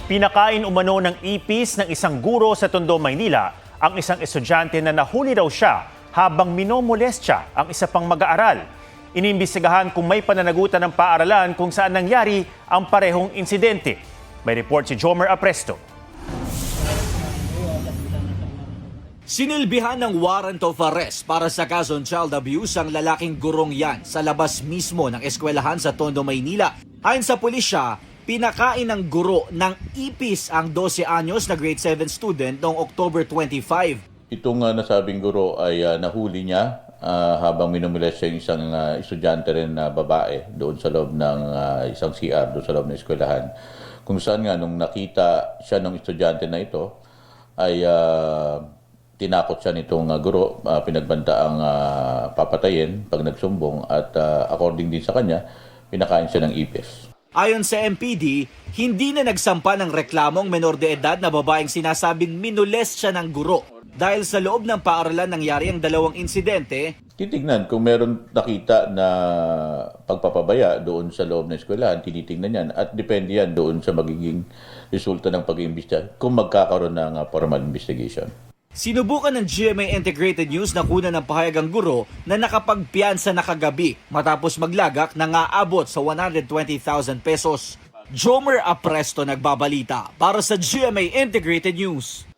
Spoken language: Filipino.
Pinakain umano ng ipis ng isang guro sa Tondo, Maynila ang isang estudyante na nahuli raw siya habang minomolestya ang isa pang mag-aaral. Iniimbestigahan kung may pananagutan ng paaralan kung saan nangyari ang parehong insidente. May report si Jomer Apresto. Sinilbihan ng warrant of arrest para sa kasong child abuse ang lalaking gurong yan sa labas mismo ng eskwelahan sa Tondo, Maynila. Ayon sa pulisya, pinakain ng guro ng ipis ang 12 anyos na grade 7 student noong October 25. Itong nasabing guro ay nahuli niya habang minumulest siya yung isang estudyante rin na babae doon sa loob ng isang CR, doon sa loob ng eskwelahan. Kung saan nga nung nakita siya ng estudyante na ito ay tinakot siya nitong guro, pinagbantaang papatayin pag nagsumbong at according din sa kanya, pinakain siya ng ipis. Ayon sa MPD, hindi na nagsampa ng reklamong menor de edad na babaeng sinasabing minolest siya ng guro. Dahil sa loob ng paaralan nangyari ang dalawang insidente, Titignan kung meron nakita na pagpapabaya doon sa loob ng eskwelahan, tinitingnan yan at depende yan doon sa magiging resulta ng pag-iimbestiga kung magkakaroon ng formal investigation. sinubukan ng GMA Integrated News na kunan ng pahayag ang guro na nakapagpiyansa na kagabi matapos maglagak na aabot sa 120,000 pesos. Jomer Apresto nagbabalita para sa GMA Integrated News.